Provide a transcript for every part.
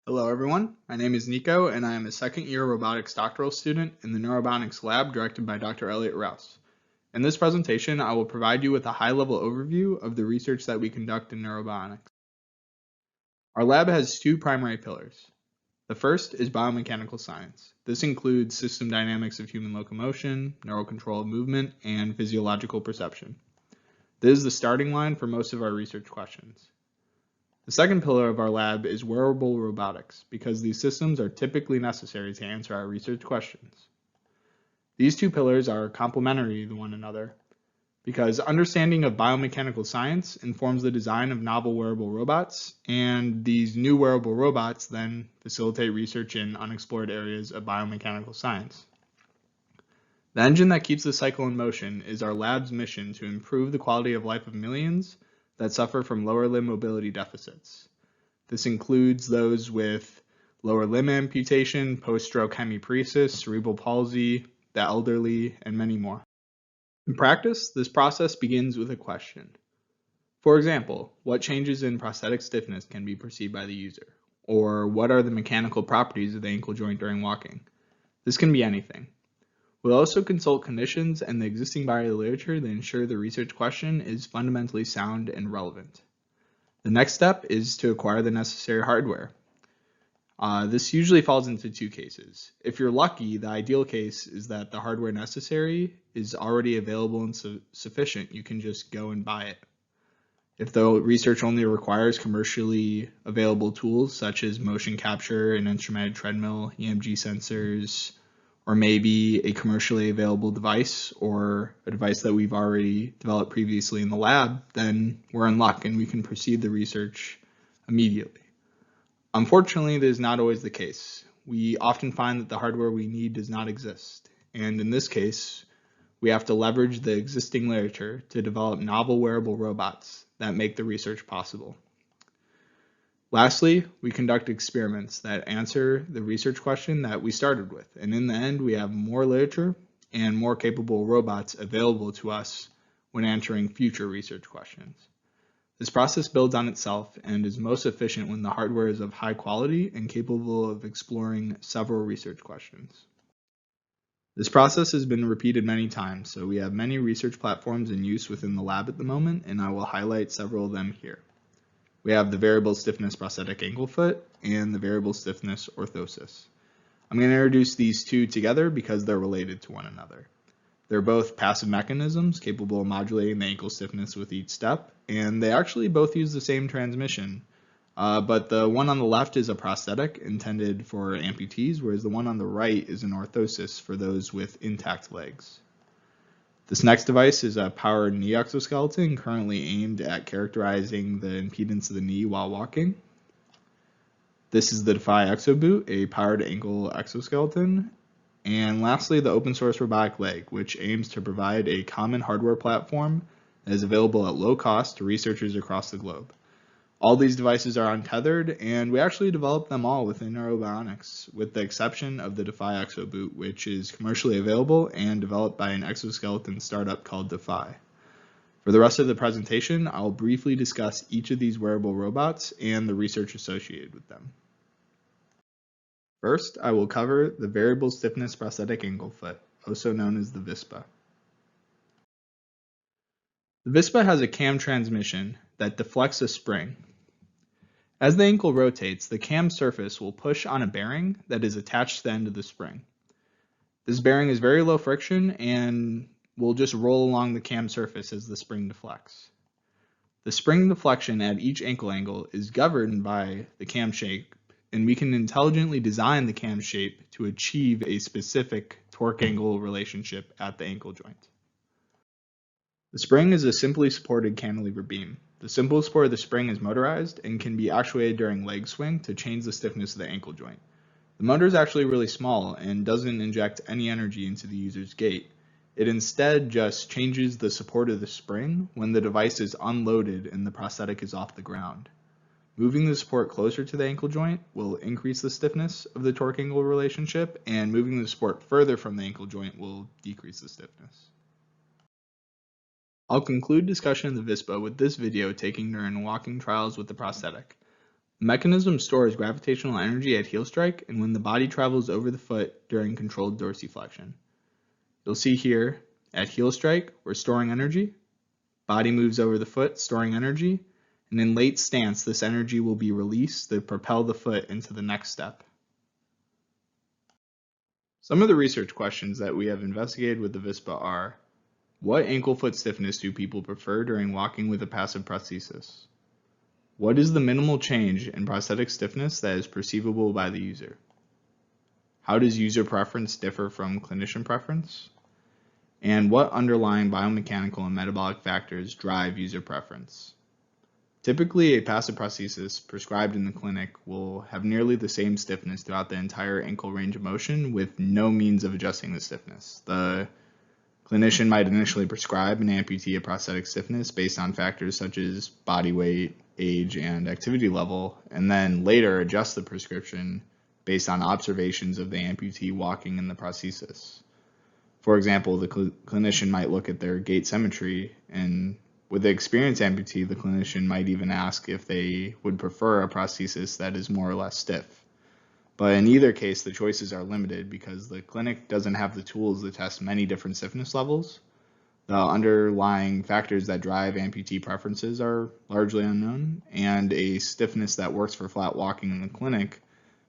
Hello everyone, my name is Nico and I am a second year robotics doctoral student in the Neurobionics Lab directed by Dr. Elliott Rouse. In this presentation, I will provide you with a high-level overview of the research that we conduct in neurobionics. Our lab has two primary pillars. The first is biomechanical science. This includes system dynamics of human locomotion, neural control of movement, and physiological perception. This is the starting line for most of our research questions. The second pillar of our lab is wearable robotics, because these systems are typically necessary to answer our research questions. These two pillars are complementary to one another, because understanding of biomechanical science informs the design of novel wearable robots, and these new wearable robots then facilitate research in unexplored areas of biomechanical science. The engine that keeps the cycle in motion is our lab's mission to improve the quality of life of millions that suffer from lower limb mobility deficits. This includes those with lower limb amputation, post-stroke hemiparesis, cerebral palsy, the elderly, and many more. In practice, this process begins with a question. For example, what changes in prosthetic stiffness can be perceived by the user? Or what are the mechanical properties of the ankle joint during walking? This can be anything. We'll also consult clinicians and the existing body of literature to ensure the research question is fundamentally sound and relevant. The next step is to acquire the necessary hardware. This usually falls into two cases. If you're lucky, the ideal case is that the hardware necessary is already available and sufficient. You can just go and buy it. If the research only requires commercially available tools such as motion capture, an instrumented treadmill, EMG sensors, or maybe a commercially available device or a device that we've already developed previously in the lab, then we're in luck and we can proceed the research immediately. Unfortunately, this is not always the case. We often find that the hardware we need does not exist, and in this case, we have to leverage the existing literature to develop novel wearable robots that make the research possible. Lastly, we conduct experiments that answer the research question that we started with, and in the end, we have more literature and more capable robots available to us when answering future research questions. This process builds on itself and is most efficient when the hardware is of high quality and capable of exploring several research questions. This process has been repeated many times, so we have many research platforms in use within the lab at the moment, and I will highlight several of them here. We have the variable stiffness prosthetic ankle foot and the variable stiffness orthosis. I'm going to introduce these two together because they're related to one another. They're both passive mechanisms capable of modulating the ankle stiffness with each step, and they actually both use the same transmission. But the one on the left is a prosthetic intended for amputees, whereas the one on the right is an orthosis for those with intact legs. This next device is a powered knee exoskeleton currently aimed at characterizing the impedance of the knee while walking. This is the Defy ExoBoot, a powered ankle exoskeleton. And lastly, the open source robotic leg, which aims to provide a common hardware platform that is available at low cost to researchers across the globe. All these devices are untethered, and we actually developed them all within Neurobionics, with the exception of the Defy ExoBoot, which is commercially available and developed by an exoskeleton startup called Defy. For the rest of the presentation, I'll briefly discuss each of these wearable robots and the research associated with them. First, I will cover the variable stiffness prosthetic ankle foot, also known as the VISPA. The VISPA has a cam transmission that deflects a spring. As the ankle rotates, the cam surface will push on a bearing that is attached to the end of the spring. This bearing is very low friction and will just roll along the cam surface as the spring deflects. The spring deflection at each ankle angle is governed by the cam shape, and we can intelligently design the cam shape to achieve a specific torque-angle relationship at the ankle joint. The spring is a simply supported cantilever beam. The simple support of the spring is motorized and can be actuated during leg swing to change the stiffness of the ankle joint. The motor is actually really small and doesn't inject any energy into the user's gait. It instead just changes the support of the spring when the device is unloaded and the prosthetic is off the ground. Moving the support closer to the ankle joint will increase the stiffness of the torque-angle relationship, and moving the support further from the ankle joint will decrease the stiffness. I'll conclude discussion of the VISPA with this video taken during walking trials with the prosthetic. The mechanism stores gravitational energy at heel strike and when the body travels over the foot during controlled dorsiflexion. You'll see here, at heel strike, we're storing energy. Body moves over the foot, storing energy. And in late stance, this energy will be released to propel the foot into the next step. Some of the research questions that we have investigated with the VISPA are, what ankle-foot stiffness do people prefer during walking with a passive prosthesis? What is the minimal change in prosthetic stiffness that is perceivable by the user? How does user preference differ from clinician preference? And what underlying biomechanical and metabolic factors drive user preference? Typically, a passive prosthesis prescribed in the clinic will have nearly the same stiffness throughout the entire ankle range of motion with no means of adjusting the stiffness. The clinician might initially prescribe an amputee a prosthetic stiffness based on factors such as body weight, age, and activity level, and then later adjust the prescription based on observations of the amputee walking in the prosthesis. For example, the clinician might look at their gait symmetry, and with the experienced amputee, the clinician might even ask if they would prefer a prosthesis that is more or less stiff. But in either case, the choices are limited because the clinic doesn't have the tools to test many different stiffness levels. The underlying factors that drive amputee preferences are largely unknown, and a stiffness that works for flat walking in the clinic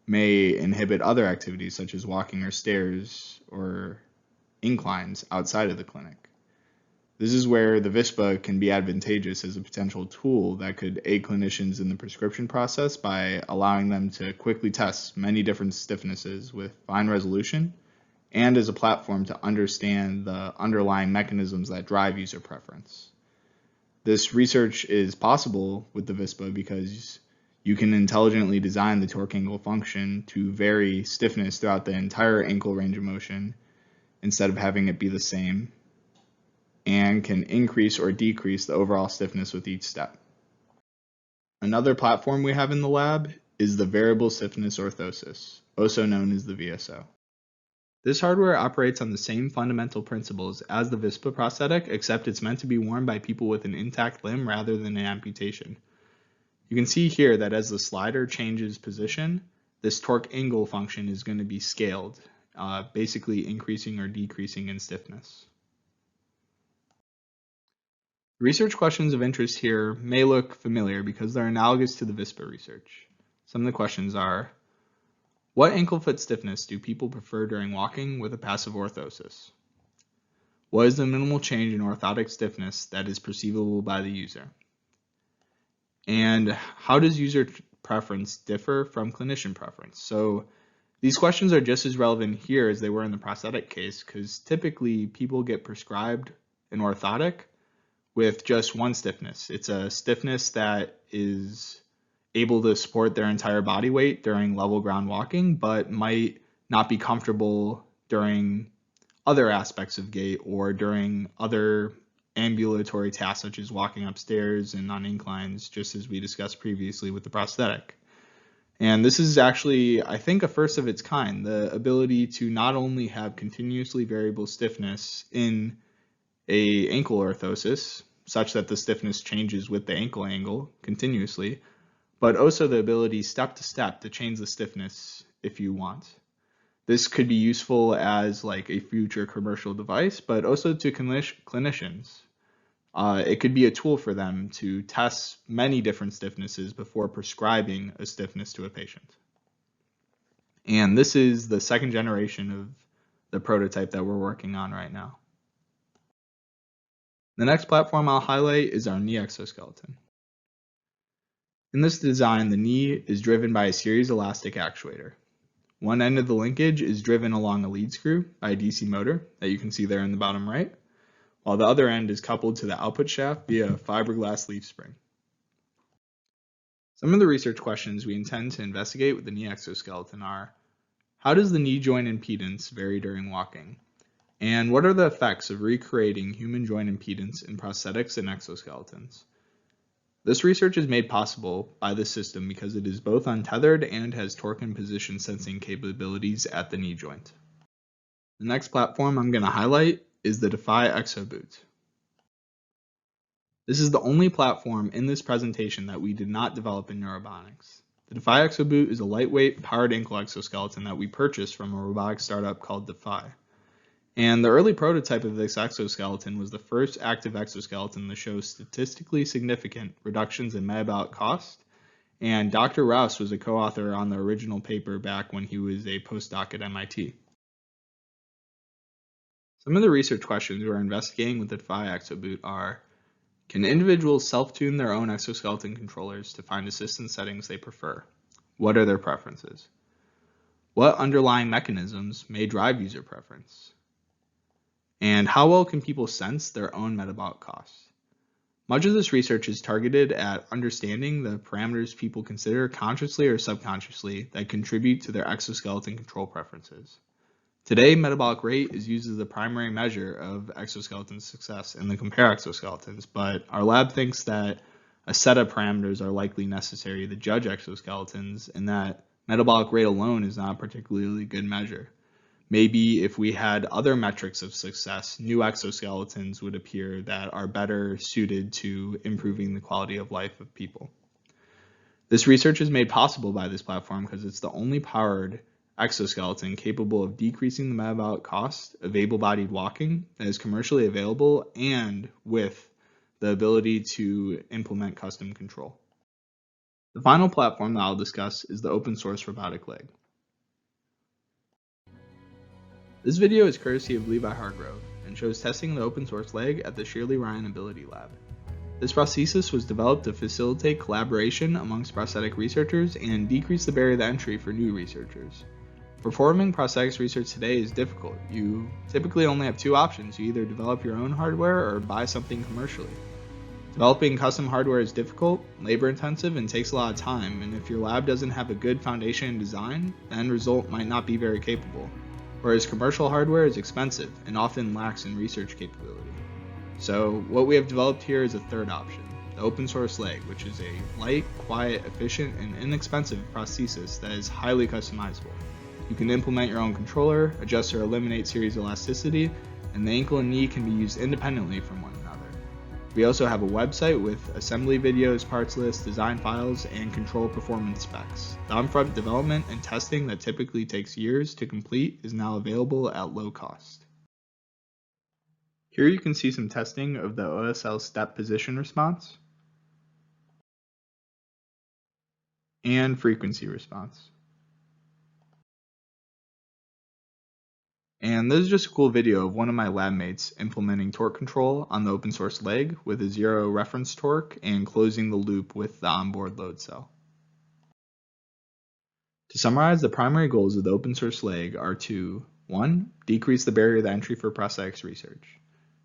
may inhibit other activities such as walking or stairs or inclines outside of the clinic. This is where the VISPA can be advantageous as a potential tool that could aid clinicians in the prescription process by allowing them to quickly test many different stiffnesses with fine resolution, and as a platform to understand the underlying mechanisms that drive user preference. This research is possible with the VISPA because you can intelligently design the torque angle function to vary stiffness throughout the entire ankle range of motion instead of having it be the same, and can increase or decrease the overall stiffness with each step. Another platform we have in the lab is the variable stiffness orthosis, also known as the VSO. This hardware operates on the same fundamental principles as the VISPA prosthetic, except it's meant to be worn by people with an intact limb rather than an amputation. You can see here that as the slider changes position, this torque angle function is going to be scaled, basically increasing or decreasing in stiffness. Research questions of interest here may look familiar because they're analogous to the VISPA research. Some of the questions are, what ankle-foot stiffness do people prefer during walking with a passive orthosis? What is the minimal change in orthotic stiffness that is perceivable by the user? And how does user preference differ from clinician preference? So these questions are just as relevant here as they were in the prosthetic case because typically people get prescribed an orthotic with just one stiffness. It's a stiffness that is able to support their entire body weight during level ground walking, but might not be comfortable during other aspects of gait or during other ambulatory tasks such as walking upstairs and on inclines, just as we discussed previously with the prosthetic. And this is actually, I think, a first of its kind, the ability to not only have continuously variable stiffness in a ankle orthosis, such that the stiffness changes with the ankle angle continuously, but also the ability step to step to change the stiffness if you want. This could be useful as like a future commercial device, but also to clinicians. It could be a tool for them to test many different stiffnesses before prescribing a stiffness to a patient. And this is the second generation of the prototype that we're working on right now. The next platform I'll highlight is our knee exoskeleton. In this design, the knee is driven by a series elastic actuator. One end of the linkage is driven along a lead screw by a DC motor that you can see there in the bottom right, while the other end is coupled to the output shaft via a fiberglass leaf spring. Some of the research questions we intend to investigate with the knee exoskeleton are, how does the knee joint impedance vary during walking? And what are the effects of recreating human joint impedance in prosthetics and exoskeletons? This research is made possible by this system because it is both untethered and has torque and position sensing capabilities at the knee joint. The next platform I'm going to highlight is the Defy ExoBoot. This is the only platform in this presentation that we did not develop in Neurobionics. The Defy Exoboot is a lightweight, powered ankle exoskeleton that we purchased from a robotics startup called Defy. And the early prototype of this exoskeleton was the first active exoskeleton to show statistically significant reductions in metabolic cost, and Dr. Rouse was a co-author on the original paper back when he was a postdoc at MIT. Some of the research questions we're investigating with the Defy Exoboot are: can individuals self-tune their own exoskeleton controllers to find assistance settings they prefer? What are their preferences? What underlying mechanisms may drive user preference? And how well can people sense their own metabolic costs? Much of this research is targeted at understanding the parameters people consider consciously or subconsciously that contribute to their exoskeleton control preferences. Today, metabolic rate is used as the primary measure of exoskeleton success in the compare exoskeletons, but our lab thinks that a set of parameters are likely necessary to judge exoskeletons, and that metabolic rate alone is not a particularly good measure. Maybe if we had other metrics of success, new exoskeletons would appear that are better suited to improving the quality of life of people. This research is made possible by this platform because it's the only powered exoskeleton capable of decreasing the metabolic cost of able-bodied walking that is commercially available and with the ability to implement custom control. The final platform that I'll discuss is the open source robotic leg. This video is courtesy of Levi Hargrove and shows testing the open source leg at the Shirley Ryan Ability Lab. This prosthesis was developed to facilitate collaboration amongst prosthetic researchers and decrease the barrier to entry for new researchers. Performing prosthetics research today is difficult. You typically only have two options. You either develop your own hardware or buy something commercially. Developing custom hardware is difficult, labor-intensive, and takes a lot of time, and if your lab doesn't have a good foundation in design, the end result might not be very capable. Whereas commercial hardware is expensive and often lacks in research capability. So what we have developed here is a third option, the open source leg, which is a light, quiet, efficient, and inexpensive prosthesis that is highly customizable. You can implement your own controller, adjust or eliminate series elasticity, and the ankle and knee can be used independently from one another. We also have a website with assembly videos, parts lists, design files, and control performance specs. The upfront development and testing that typically takes years to complete is now available at low cost. Here you can see some testing of the OSL step position response and frequency response. And this is just a cool video of one of my lab mates implementing torque control on the open source leg with a 0 reference torque and closing the loop with the onboard load cell. To summarize, the primary goals of the open source leg are to 1. Decrease the barrier to entry for prosthetics research.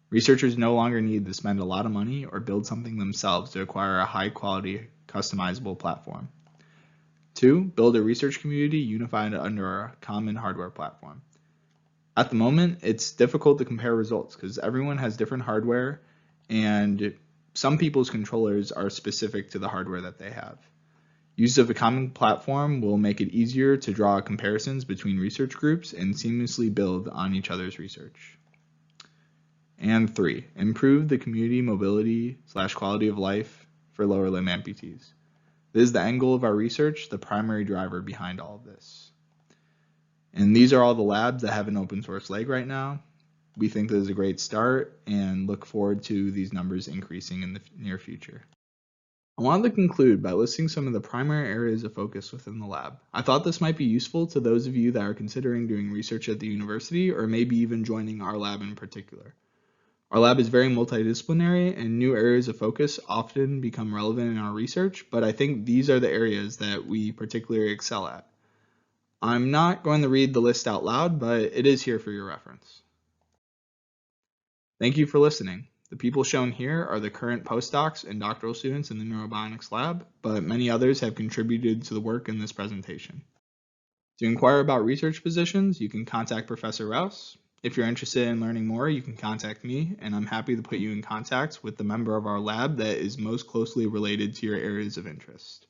Researchers no longer need to spend a lot of money or build something themselves to acquire a high quality, customizable platform. 2. Build a research community unified under a common hardware platform. At the moment, it's difficult to compare results because everyone has different hardware and some people's controllers are specific to the hardware that they have. Use of a common platform will make it easier to draw comparisons between research groups and seamlessly build on each other's research. And 3, improve the community mobility / quality of life for lower limb amputees. This is the end goal of our research, the primary driver behind all of this. And these are all the labs that have an open source leg right now. We think this is a great start and look forward to these numbers increasing in the near future. I wanted to conclude by listing some of the primary areas of focus within the lab. I thought this might be useful to those of you that are considering doing research at the university or maybe even joining our lab in particular. Our lab is very multidisciplinary and new areas of focus often become relevant in our research, but I think these are the areas that we particularly excel at. I'm not going to read the list out loud, but it is here for your reference. Thank you for listening. The people shown here are the current postdocs and doctoral students in the Neurobionics Lab, but many others have contributed to the work in this presentation. To inquire about research positions, you can contact Professor Rouse. If you're interested in learning more, you can contact me, and I'm happy to put you in contact with the member of our lab that is most closely related to your areas of interest.